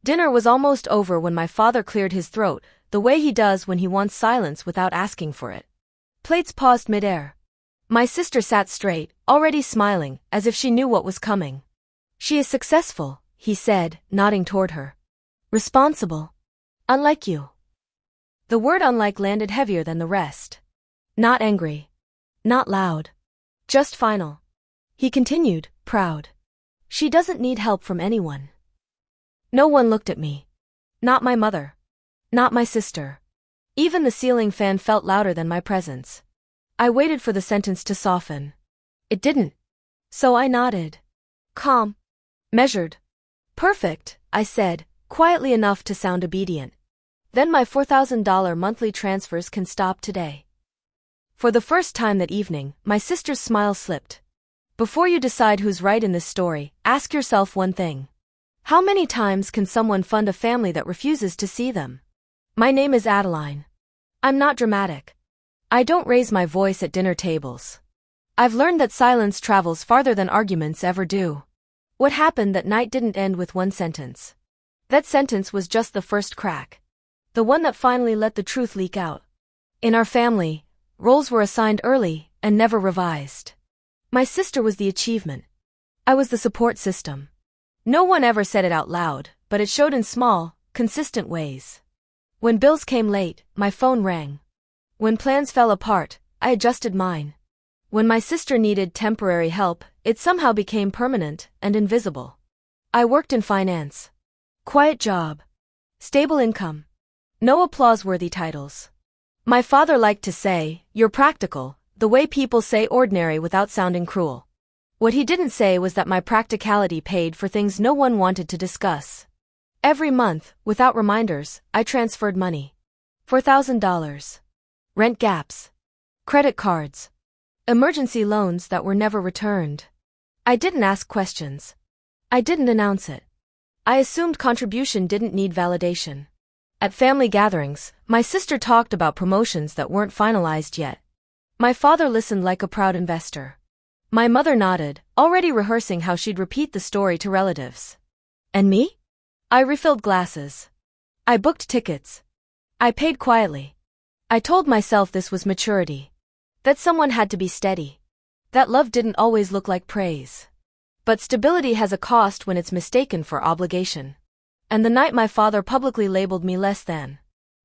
Dinner was almost over when my father cleared his throat, the way he does when he wants silence without asking for it. Plates paused midair. My sister sat straight, already smiling, as if she knew what was coming. "She is successful," he said, nodding toward her. "Responsible. Unlike you." The word unlike landed heavier than the rest. Not angry. Not loud. Just final. He continued, proud. "She doesn't need help from anyone." No one looked at me. Not my mother. Not my sister. Even the ceiling fan felt louder than my presence. I waited for the sentence to soften. It didn't. So I nodded. Calm. Measured. "Perfect," I said, quietly enough to sound obedient. "Then my $4,000 monthly transfers can stop today." For the first time that evening, my sister's smile slipped. Before you decide who's right in this story, ask yourself one thing. How many times can someone fund a family that refuses to see them? My name is Adeline. I'm not dramatic. I don't raise my voice at dinner tables. I've learned that silence travels farther than arguments ever do. What happened that night didn't end with one sentence. That sentence was just the first crack. The one that finally let the truth leak out. In our family, roles were assigned early and never revised. My sister was the achievement. I was the support system. No one ever said it out loud, but it showed in small, consistent ways. When bills came late, my phone rang. When plans fell apart, I adjusted mine. When my sister needed temporary help, it somehow became permanent and invisible. I worked in finance. Quiet job. Stable income. No applause-worthy titles. My father liked to say, "You're practical," the way people say ordinary without sounding cruel. What he didn't say was that my practicality paid for things no one wanted to discuss. Every month, without reminders, I transferred money. $4,000. Rent gaps. Credit cards. Emergency loans that were never returned. I didn't ask questions. I didn't announce it. I assumed contribution didn't need validation. At family gatherings, my sister talked about promotions that weren't finalized yet. My father listened like a proud investor. My mother nodded, already rehearsing how she'd repeat the story to relatives. And me? I refilled glasses. I booked tickets. I paid quietly. I told myself this was maturity. That someone had to be steady. That love didn't always look like praise. But stability has a cost when it's mistaken for obligation. And the night my father publicly labeled me less than.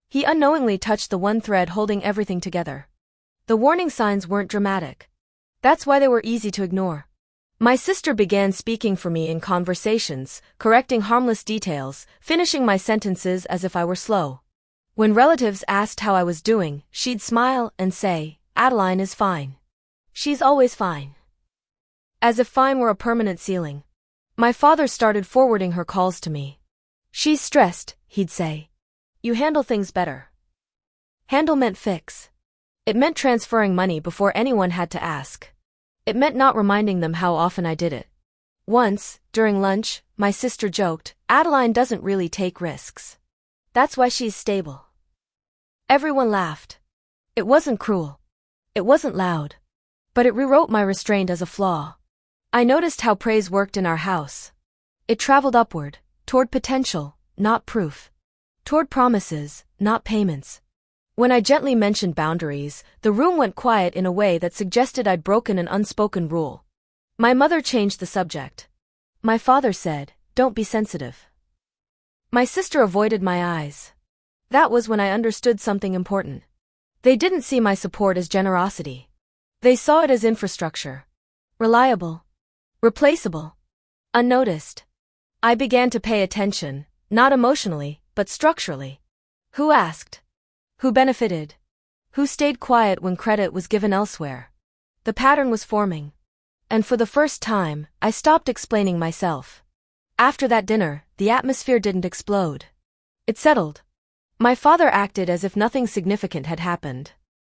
He unknowingly touched the one thread holding everything together. The warning signs weren't dramatic. That's why they were easy to ignore. My sister began speaking for me in conversations, correcting harmless details, finishing my sentences as if I were slow. When relatives asked how I was doing, she'd smile and say, "Adeline is fine. She's always fine." As if fine were a permanent ceiling. My father started forwarding her calls to me. "She's stressed," he'd say. "You handle things better." Handle meant fix. It meant transferring money before anyone had to ask. It meant not reminding them how often I did it. Once, during lunch, my sister joked, "Adeline doesn't really take risks. That's why she's stable." Everyone laughed. It wasn't cruel. It wasn't loud. But it rewrote my restraint as a flaw. I noticed how praise worked in our house. It traveled upward, toward potential, not proof. Toward promises, not payments. When I gently mentioned boundaries, the room went quiet in a way that suggested I'd broken an unspoken rule. My mother changed the subject. My father said, "Don't be sensitive." My sister avoided my eyes. That was when I understood something important. They didn't see my support as generosity. They saw it as infrastructure. Reliable. Replaceable. Unnoticed. I began to pay attention, not emotionally, but structurally. Who asked? Who benefited? Who stayed quiet when credit was given elsewhere? The pattern was forming. And for the first time, I stopped explaining myself. After that dinner, the atmosphere didn't explode. It settled. My father acted as if nothing significant had happened.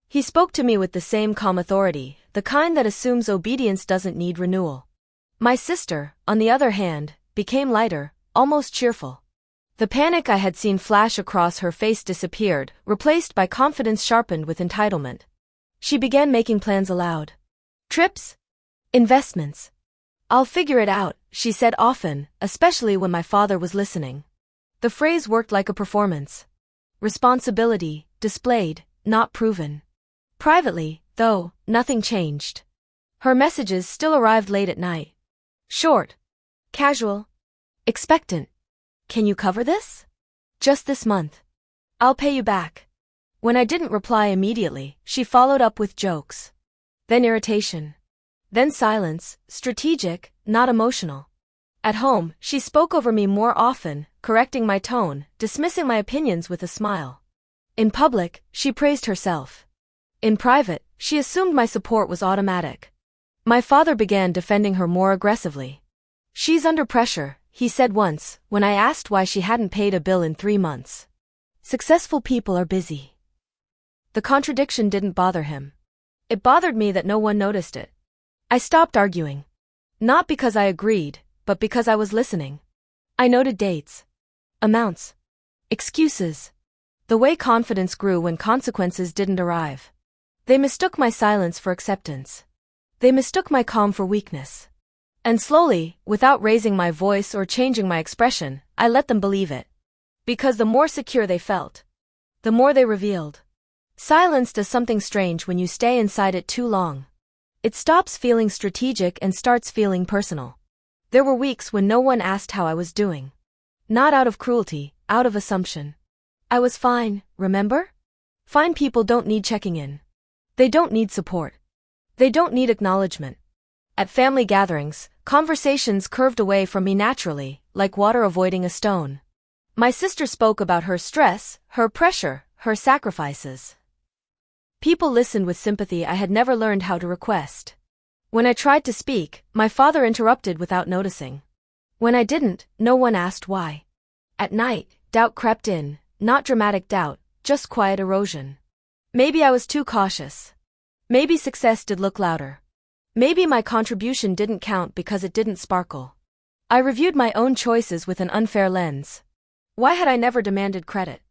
He spoke to me with the same calm authority, the kind that assumes obedience doesn't need renewal. My sister, on the other hand, became lighter, almost cheerful. The panic I had seen flash across her face disappeared, replaced by confidence sharpened with entitlement. She began making plans aloud. Trips? Investments. "I'll figure it out," she said often, especially when my father was listening. The phrase worked like a performance. Responsibility, displayed, not proven. Privately, though, nothing changed. Her messages still arrived late at night. Short. Casual. Expectant. Can you cover this? Just this month. I'll pay you back. When I didn't reply immediately, she followed up with jokes. Then irritation. Then silence, strategic, not emotional. At home, she spoke over me more often, correcting my tone, dismissing my opinions with a smile. In public, she praised herself. In private, she assumed my support was automatic. My father began defending her more aggressively. She's under pressure, he said once, when I asked why she hadn't paid a bill in 3 months. Successful people are busy. The contradiction didn't bother him. It bothered me that no one noticed it. I stopped arguing. Not because I agreed, but because I was listening. I noted dates. Amounts. Excuses. The way confidence grew when consequences didn't arrive. They mistook my silence for acceptance. They mistook my calm for weakness. And slowly, without raising my voice or changing my expression, I let them believe it. Because the more secure they felt, the more they revealed. Silence does something strange when you stay inside it too long. It stops feeling strategic and starts feeling personal. There were weeks when no one asked how I was doing. Not out of cruelty, out of assumption. I was fine, remember? Fine people don't need checking in. They don't need support. They don't need acknowledgement. At family gatherings, conversations curved away from me naturally, like water avoiding a stone. My sister spoke about her stress, her pressure, her sacrifices. People listened with sympathy I had never learned how to request. When I tried to speak, my father interrupted without noticing. When I didn't, no one asked why. At night, doubt crept in, not dramatic doubt, just quiet erosion. Maybe I was too cautious. Maybe success did look louder. Maybe my contribution didn't count because it didn't sparkle. I reviewed my own choices with an unfair lens. Why had I never demanded credit?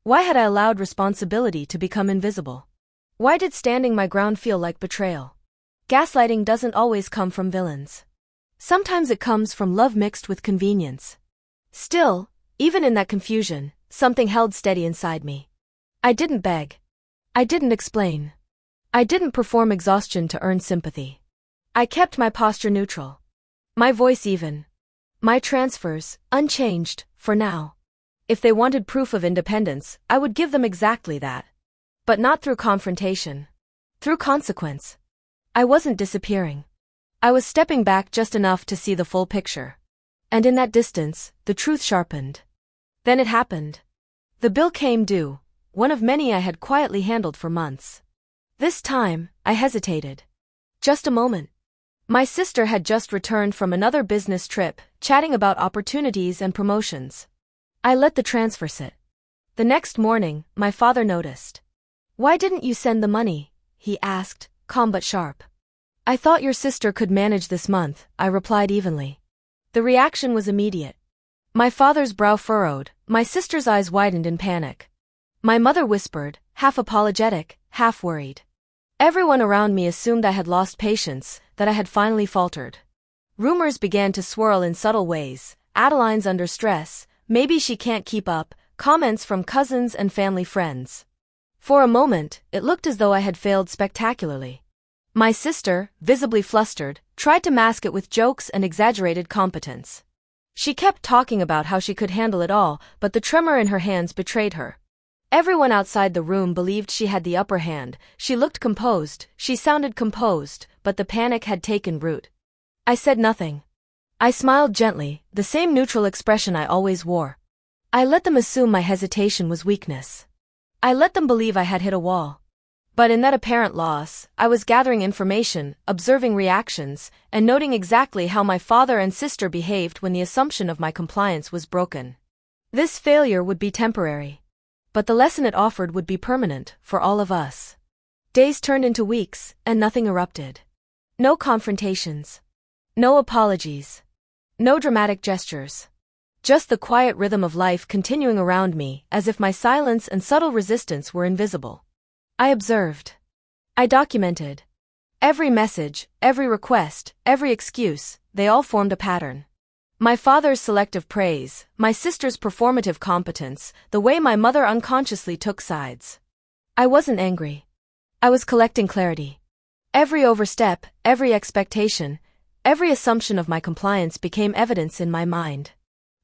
Why had I allowed responsibility to become invisible? Why did standing my ground feel like betrayal? Gaslighting doesn't always come from villains. Sometimes it comes from love mixed with convenience. Still, even in that confusion, something held steady inside me. I didn't beg. I didn't explain. I didn't perform exhaustion to earn sympathy. I kept my posture neutral. My voice even. My transfers, unchanged, for now. If they wanted proof of independence, I would give them exactly that. But not through confrontation. Through consequence. I wasn't disappearing. I was stepping back just enough to see the full picture. And in that distance, the truth sharpened. Then it happened. The bill came due, one of many I had quietly handled for months. This time, I hesitated. Just a moment. My sister had just returned from another business trip, chatting about opportunities and promotions. I let the transfer sit. The next morning, my father noticed. "Why didn't you send the money?" he asked, calm but sharp. "I thought your sister could manage this month," I replied evenly. The reaction was immediate. My father's brow furrowed, my sister's eyes widened in panic. My mother whispered, half apologetic, half worried. Everyone around me assumed I had lost patience, that I had finally faltered. Rumors began to swirl in subtle ways. Adeline's under stress, maybe she can't keep up, comments from cousins and family friends. For a moment, it looked as though I had failed spectacularly. My sister, visibly flustered, tried to mask it with jokes and exaggerated competence. She kept talking about how she could handle it all, but the tremor in her hands betrayed her. Everyone outside the room believed she had the upper hand. She looked composed, she sounded composed, but the panic had taken root. I said nothing. I smiled gently, the same neutral expression I always wore. I let them assume my hesitation was weakness. I let them believe I had hit a wall. But in that apparent loss, I was gathering information, observing reactions, and noting exactly how my father and sister behaved when the assumption of my compliance was broken. This failure would be temporary. But the lesson it offered would be permanent, for all of us. Days turned into weeks, and nothing erupted. No confrontations. No apologies. No dramatic gestures. Just the quiet rhythm of life continuing around me, as if my silence and subtle resistance were invisible. I observed. I documented. Every message, every request, every excuse, they all formed a pattern. My father's selective praise, my sister's performative competence, the way my mother unconsciously took sides. I wasn't angry. I was collecting clarity. Every overstep, every expectation, every assumption of my compliance became evidence in my mind.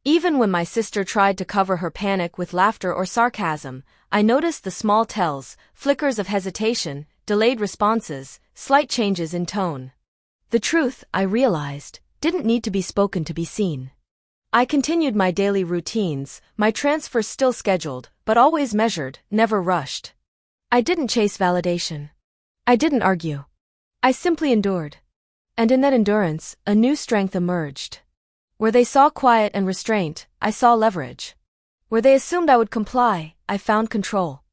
Even when my sister tried to cover her panic with laughter or sarcasm, I noticed the small tells, flickers of hesitation, delayed responses, slight changes in tone. The truth, I realized, didn't need to be spoken to be seen. I continued my daily routines, my transfers still scheduled, but always measured, never rushed. I didn't chase validation. I didn't argue. I simply endured. And in that endurance, a new strength emerged. Where they saw quiet and restraint, I saw leverage. Where they assumed I would comply, I found control.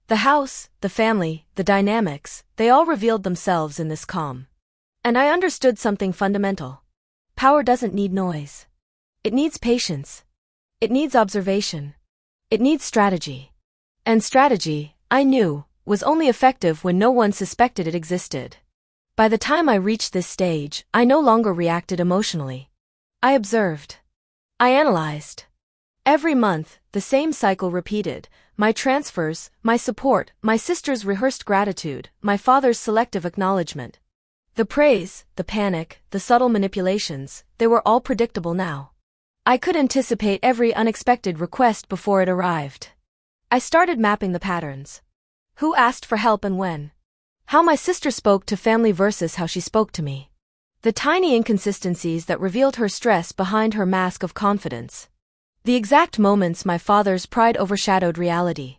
The house, the family, the dynamics, they all revealed themselves in this calm. And I understood something fundamental. Power doesn't need noise. It needs patience. It needs observation. It needs strategy. And strategy, I knew, was only effective when no one suspected it existed. By the time I reached this stage, I no longer reacted emotionally. I observed. I analyzed. Every month, the same cycle repeated: my transfers, my support, my sister's rehearsed gratitude, my father's selective acknowledgement. The praise, the panic, the subtle manipulations, they were all predictable now. I could anticipate every unexpected request before it arrived. I started mapping the patterns. Who asked for help and when? How my sister spoke to family versus how she spoke to me. The tiny inconsistencies that revealed her stress behind her mask of confidence. The exact moments my father's pride overshadowed reality.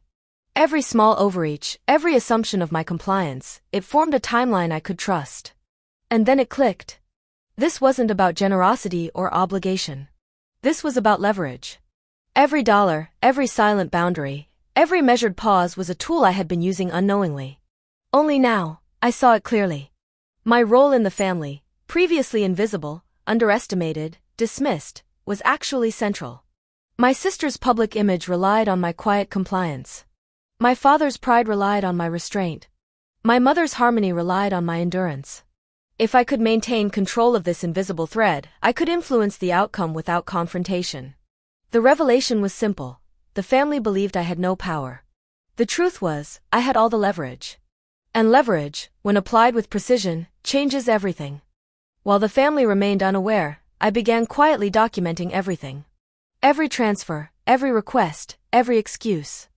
Every small overreach, every assumption of my compliance, it formed a timeline I could trust. And then it clicked. This wasn't about generosity or obligation. This was about leverage. Every dollar, every silent boundary, every measured pause was a tool I had been using unknowingly. Only now, I saw it clearly. My role in the family, previously invisible, underestimated, dismissed, was actually central. My sister's public image relied on my quiet compliance. My father's pride relied on my restraint. My mother's harmony relied on my endurance. If I could maintain control of this invisible thread, I could influence the outcome without confrontation. The revelation was simple. The family believed I had no power. The truth was, I had all the leverage. And leverage, when applied with precision, changes everything. While the family remained unaware, I began quietly documenting everything. Every transfer, every request, every excuse.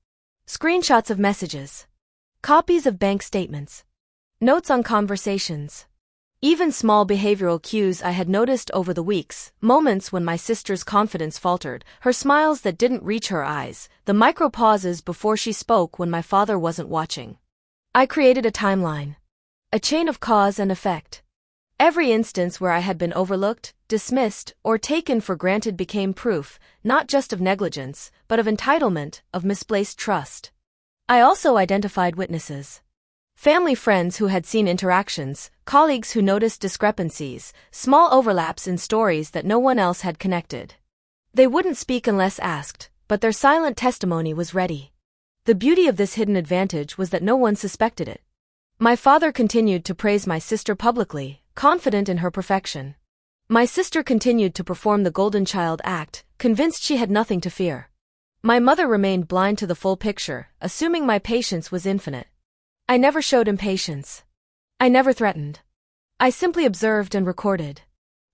Screenshots of messages. Copies of bank statements. Notes on conversations. Even small behavioral cues I had noticed over the weeks, moments when my sister's confidence faltered, her smiles that didn't reach her eyes, the micro pauses before she spoke when my father wasn't watching. I created a timeline. A chain of cause and effect. Every instance where I had been overlooked, dismissed, or taken for granted became proof, not just of negligence, but of entitlement, of misplaced trust. I also identified witnesses. Family friends who had seen interactions, colleagues who noticed discrepancies, small overlaps in stories that no one else had connected. They wouldn't speak unless asked, but their silent testimony was ready. The beauty of this hidden advantage was that no one suspected it. My father continued to praise my sister publicly, confident in her perfection. My sister continued to perform the golden child act, convinced she had nothing to fear. My mother remained blind to the full picture, assuming my patience was infinite. I never showed impatience. I never threatened. I simply observed and recorded.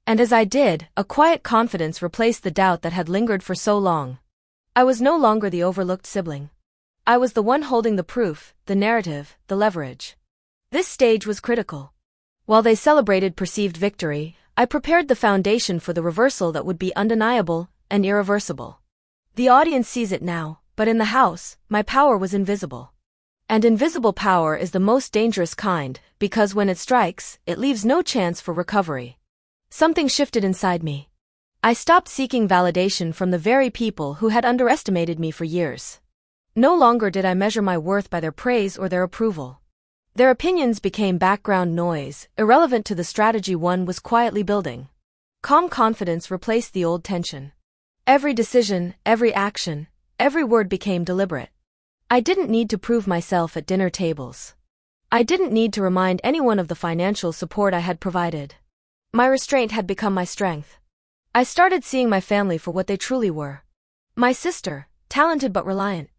And as I did, a quiet confidence replaced the doubt that had lingered for so long. I was no longer the overlooked sibling. I was the one holding the proof, the narrative, the leverage. This stage was critical. While they celebrated perceived victory, I prepared the foundation for the reversal that would be undeniable and irreversible. The audience sees it now, but in the house, my power was invisible. And invisible power is the most dangerous kind, because when it strikes, it leaves no chance for recovery. Something shifted inside me. I stopped seeking validation from the very people who had underestimated me for years. No longer did I measure my worth by their praise or their approval. Their opinions became background noise, irrelevant to the strategy one was quietly building. Calm confidence replaced the old tension. Every decision, every action, every word became deliberate. I didn't need to prove myself at dinner tables. I didn't need to remind anyone of the financial support I had provided. My restraint had become my strength. I started seeing my family for what they truly were. My sister, talented but reliant.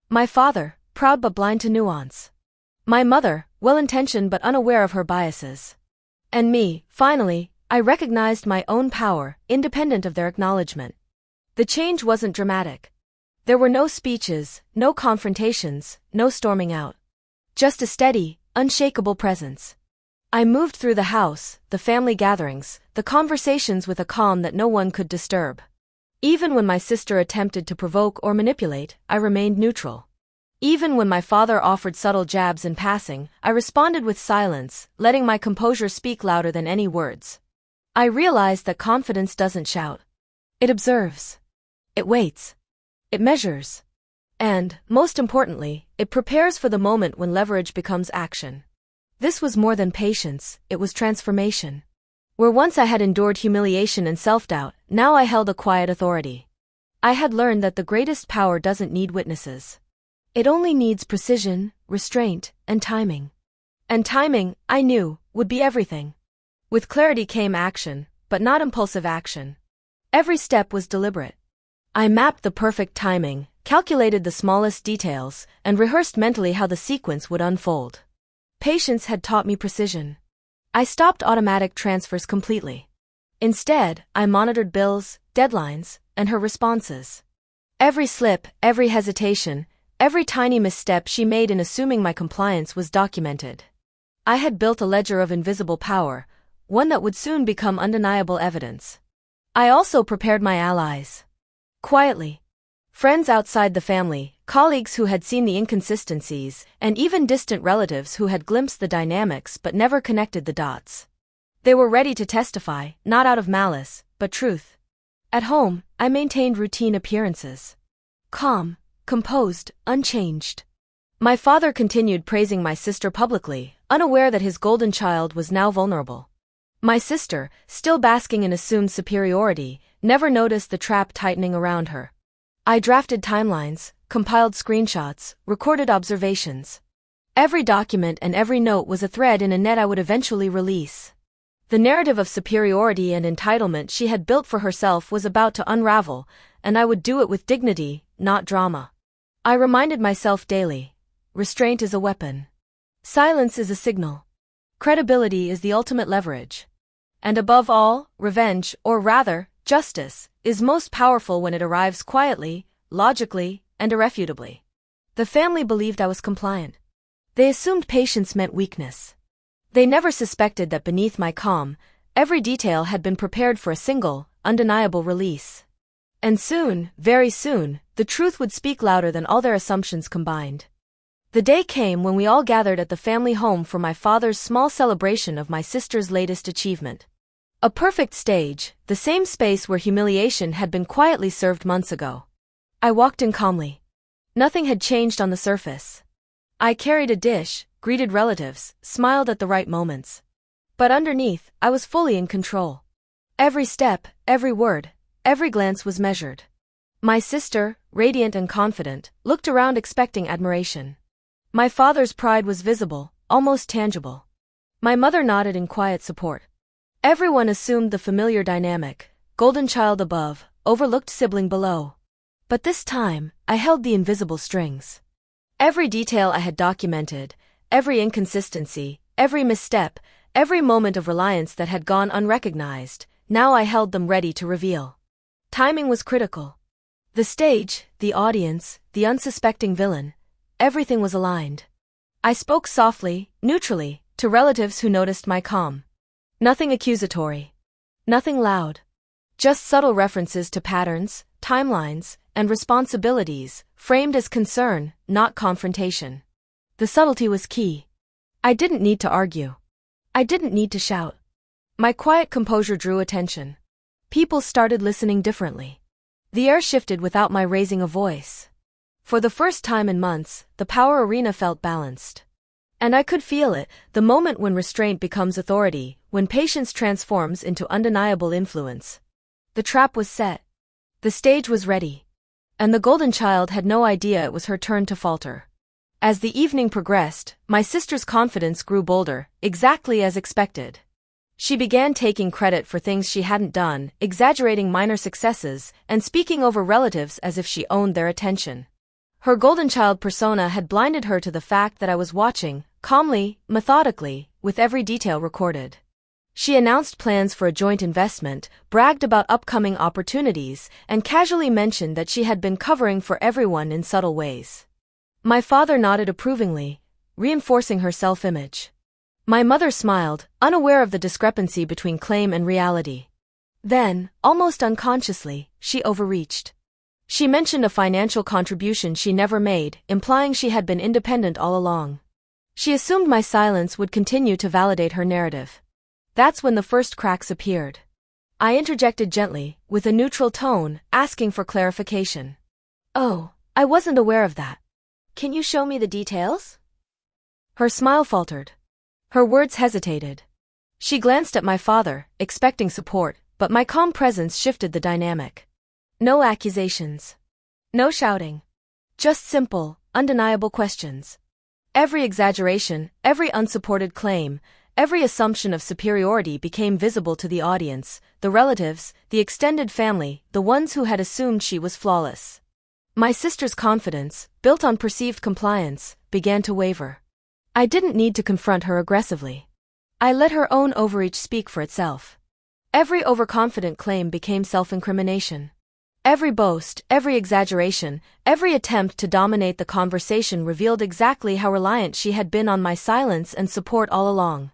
My father, proud but blind to nuance. My mother, well-intentioned but unaware of her biases. And me, finally, I recognized my own power, independent of their acknowledgement. The change wasn't dramatic. There were no speeches, no confrontations, no storming out. Just a steady, unshakable presence. I moved through the house, the family gatherings, the conversations with a calm that no one could disturb. Even when my sister attempted to provoke or manipulate, I remained neutral. Even when my father offered subtle jabs in passing, I responded with silence, letting my composure speak louder than any words. I realized that confidence doesn't shout. It observes. It waits. It measures. And, most importantly, it prepares for the moment when leverage becomes action. This was more than patience, it was transformation. Where once I had endured humiliation and self-doubt, now I held a quiet authority. I had learned that the greatest power doesn't need witnesses. It only needs precision, restraint, and timing. And timing, I knew, would be everything. With clarity came action, but not impulsive action. Every step was deliberate. I mapped the perfect timing, calculated the smallest details, and rehearsed mentally how the sequence would unfold. Patience had taught me precision. I stopped automatic transfers completely. Instead, I monitored bills, deadlines, and her responses. Every slip, every hesitation, every tiny misstep she made in assuming my compliance was documented. I had built a ledger of invisible power, one that would soon become undeniable evidence. I also prepared my allies. Quietly. Friends outside the family, colleagues who had seen the inconsistencies, and even distant relatives who had glimpsed the dynamics but never connected the dots. They were ready to testify, not out of malice, but truth. At home, I maintained routine appearances. Calm, composed, unchanged. My father continued praising my sister publicly, unaware that his golden child was now vulnerable. My sister, still basking in assumed superiority, never noticed the trap tightening around her. I drafted timelines, compiled screenshots, recorded observations. Every document and every note was a thread in a net I would eventually release. The narrative of superiority and entitlement she had built for herself was about to unravel, and I would do it with dignity, not drama. I reminded myself daily. Restraint is a weapon. Silence is a signal. Credibility is the ultimate leverage. And above all, revenge, or rather, justice, is most powerful when it arrives quietly, logically, and irrefutably. The family believed I was compliant. They assumed patience meant weakness. They never suspected that beneath my calm, every detail had been prepared for a single, undeniable release. And soon, very soon, the truth would speak louder than all their assumptions combined. The day came when we all gathered at the family home for my father's small celebration of my sister's latest achievement. A perfect stage, the same space where humiliation had been quietly served months ago. I walked in calmly. Nothing had changed on the surface. I carried a dish, greeted relatives, smiled at the right moments. But underneath, I was fully in control. Every step, every word, every glance was measured. My sister, radiant and confident, looked around expecting admiration. My father's pride was visible, almost tangible. My mother nodded in quiet support. Everyone assumed the familiar dynamic, golden child above, overlooked sibling below. But this time, I held the invisible strings. Every detail I had documented, every inconsistency, every misstep, every moment of reliance that had gone unrecognized, now I held them ready to reveal. Timing was critical. The stage, the audience, the unsuspecting villain, everything was aligned. I spoke softly, neutrally, to relatives who noticed my calm. Nothing accusatory. Nothing loud. Just subtle references to patterns, timelines, and responsibilities, framed as concern, not confrontation. The subtlety was key. I didn't need to argue. I didn't need to shout. My quiet composure drew attention. People started listening differently. The air shifted without my raising a voice. For the first time in months, the power arena felt balanced. And I could feel it, the moment when restraint becomes authority, when patience transforms into undeniable influence. The trap was set. The stage was ready. And the golden child had no idea it was her turn to falter. As the evening progressed, my sister's confidence grew bolder, exactly as expected. She began taking credit for things she hadn't done, exaggerating minor successes, and speaking over relatives as if she owned their attention. Her golden child persona had blinded her to the fact that I was watching, calmly, methodically, with every detail recorded. She announced plans for a joint investment, bragged about upcoming opportunities, and casually mentioned that she had been covering for everyone in subtle ways. My father nodded approvingly, reinforcing her self-image. My mother smiled, unaware of the discrepancy between claim and reality. Then, almost unconsciously, she overreached. She mentioned a financial contribution she never made, implying she had been independent all along. She assumed my silence would continue to validate her narrative. That's when the first cracks appeared. I interjected gently, with a neutral tone, asking for clarification. "Oh, I wasn't aware of that. Can you show me the details?" Her smile faltered. Her words hesitated. She glanced at my father, expecting support, but my calm presence shifted the dynamic. No accusations. No shouting. Just simple, undeniable questions. Every exaggeration, every unsupported claim, every assumption of superiority became visible to the audience, the relatives, the extended family, the ones who had assumed she was flawless. My sister's confidence, built on perceived compliance, began to waver. I didn't need to confront her aggressively. I let her own overreach speak for itself. Every overconfident claim became self-incrimination. Every boast, every exaggeration, every attempt to dominate the conversation revealed exactly how reliant she had been on my silence and support all along.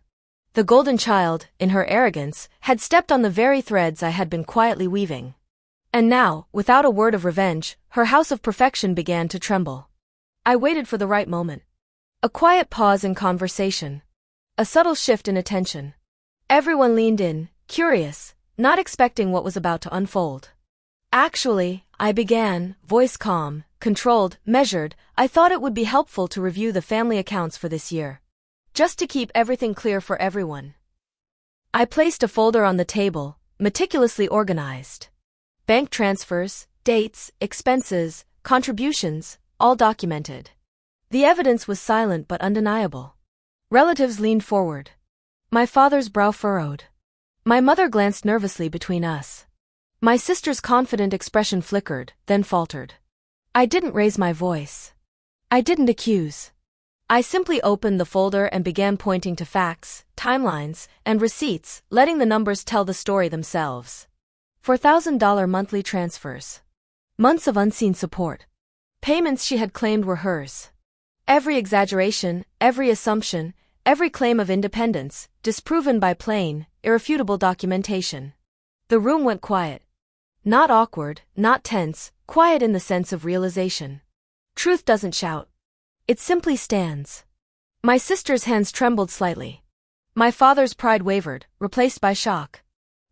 The golden child, in her arrogance, had stepped on the very threads I had been quietly weaving. And now, without a word of revenge, her house of perfection began to tremble. I waited for the right moment. A quiet pause in conversation. A subtle shift in attention. Everyone leaned in, curious, not expecting what was about to unfold. "Actually," I began, voice calm, controlled, measured, "I thought it would be helpful to review the family accounts for this year. Just to keep everything clear for everyone." I placed a folder on the table, meticulously organized. Bank transfers, dates, expenses, contributions, all documented. The evidence was silent but undeniable. Relatives leaned forward. My father's brow furrowed. My mother glanced nervously between us. My sister's confident expression flickered, then faltered. I didn't raise my voice. I didn't accuse. I simply opened the folder and began pointing to facts, timelines, and receipts, letting the numbers tell the story themselves. $4,000 monthly transfers. Months of unseen support. Payments she had claimed were hers. Every exaggeration, every assumption, every claim of independence, disproven by plain, irrefutable documentation. The room went quiet. Not awkward, not tense, quiet in the sense of realization. Truth doesn't shout. It simply stands. My sister's hands trembled slightly. My father's pride wavered, replaced by shock.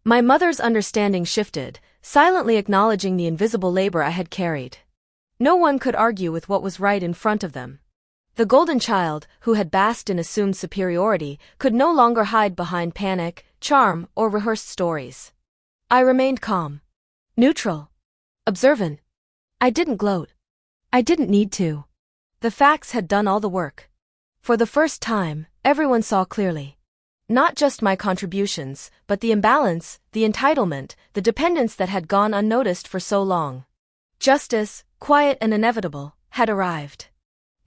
My mother's understanding shifted, silently acknowledging the invisible labor I had carried. No one could argue with what was right in front of them. The golden child, who had basked in assumed superiority, could no longer hide behind panic, charm, or rehearsed stories. I remained calm. Neutral. Observant. I didn't gloat. I didn't need to. The facts had done all the work. For the first time, everyone saw clearly. Not just my contributions, but the imbalance, the entitlement, the dependence that had gone unnoticed for so long. Justice, quiet and inevitable, had arrived.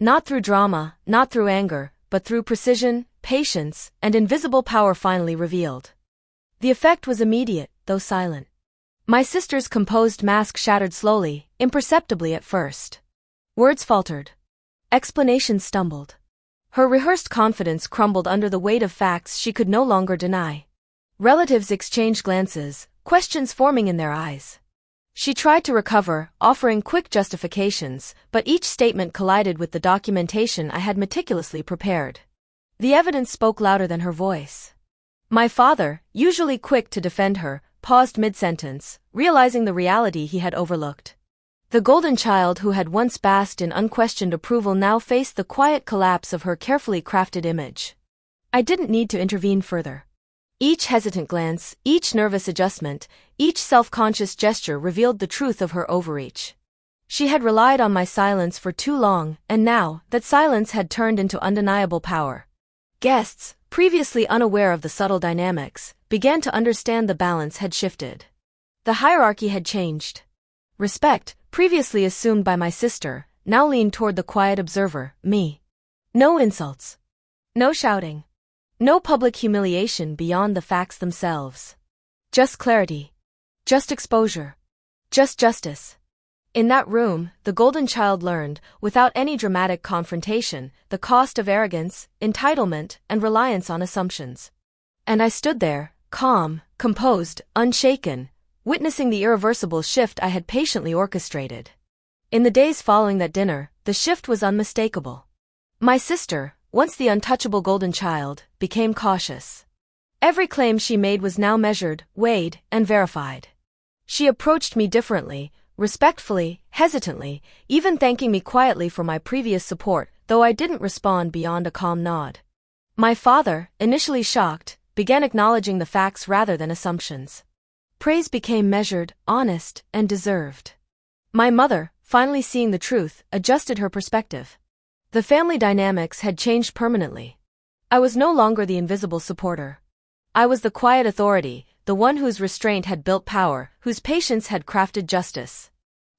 Not through drama, not through anger, but through precision, patience, and invisible power finally revealed. The effect was immediate, though silent. My sister's composed mask shattered slowly, imperceptibly at first. Words faltered. Explanations stumbled. Her rehearsed confidence crumbled under the weight of facts she could no longer deny. Relatives exchanged glances, questions forming in their eyes. She tried to recover, offering quick justifications, but each statement collided with the documentation I had meticulously prepared. The evidence spoke louder than her voice. My father, usually quick to defend her, paused mid-sentence, realizing the reality he had overlooked. The golden child who had once basked in unquestioned approval now faced the quiet collapse of her carefully crafted image. I didn't need to intervene further. Each hesitant glance, each nervous adjustment, each self-conscious gesture revealed the truth of her overreach. She had relied on my silence for too long, and now, that silence had turned into undeniable power. Guests, previously unaware of the subtle dynamics, began to understand the balance had shifted. The hierarchy had changed. Respect, previously assumed by my sister, now leaned toward the quiet observer, me. No insults. No shouting. No public humiliation beyond the facts themselves. Just clarity. Just exposure. Just justice. In that room, the golden child learned, without any dramatic confrontation, the cost of arrogance, entitlement, and reliance on assumptions. And I stood there, calm, composed, unshaken, witnessing the irreversible shift I had patiently orchestrated. In the days following that dinner, the shift was unmistakable. My sister, once the untouchable golden child, became cautious. Every claim she made was now measured, weighed, and verified. She approached me differently, respectfully, hesitantly, even thanking me quietly for my previous support, though I didn't respond beyond a calm nod. My father, initially shocked, began acknowledging the facts rather than assumptions. Praise became measured, honest, and deserved. My mother, finally seeing the truth, adjusted her perspective. The family dynamics had changed permanently. I was no longer the invisible supporter. I was the quiet authority, the one whose restraint had built power, whose patience had crafted justice.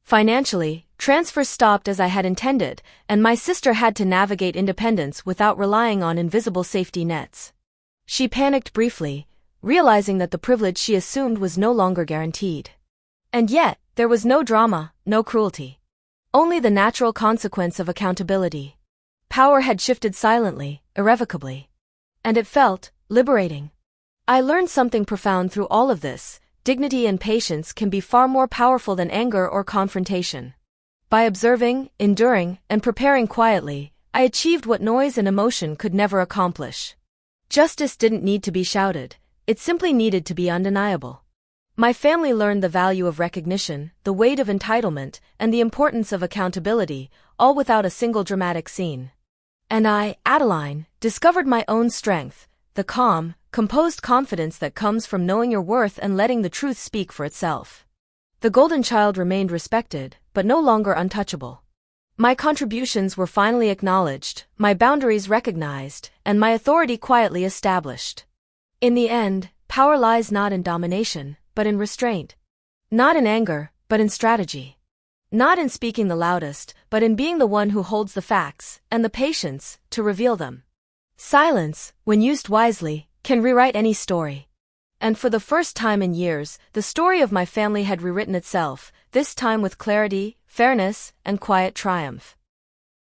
Financially, transfers stopped as I had intended, and my sister had to navigate independence without relying on invisible safety nets. She panicked briefly, realizing that the privilege she assumed was no longer guaranteed. And yet, there was no drama, no cruelty. Only the natural consequence of accountability. Power had shifted silently, irrevocably. And it felt liberating. I learned something profound through all of this. Dignity and patience can be far more powerful than anger or confrontation. By observing, enduring, and preparing quietly, I achieved what noise and emotion could never accomplish. Justice didn't need to be shouted. It simply needed to be undeniable. My family learned the value of recognition, the weight of entitlement, and the importance of accountability, all without a single dramatic scene. And I, Adeline, discovered my own strength, the calm, composed confidence that comes from knowing your worth and letting the truth speak for itself. The golden child remained respected, but no longer untouchable. My contributions were finally acknowledged, my boundaries recognized, and my authority quietly established. In the end, power lies not in domination, but in restraint. Not in anger, but in strategy. Not in speaking the loudest, but in being the one who holds the facts, and the patience, to reveal them. Silence, when used wisely, can rewrite any story. And for the first time in years, the story of my family had rewritten itself, this time with clarity, fairness, and quiet triumph.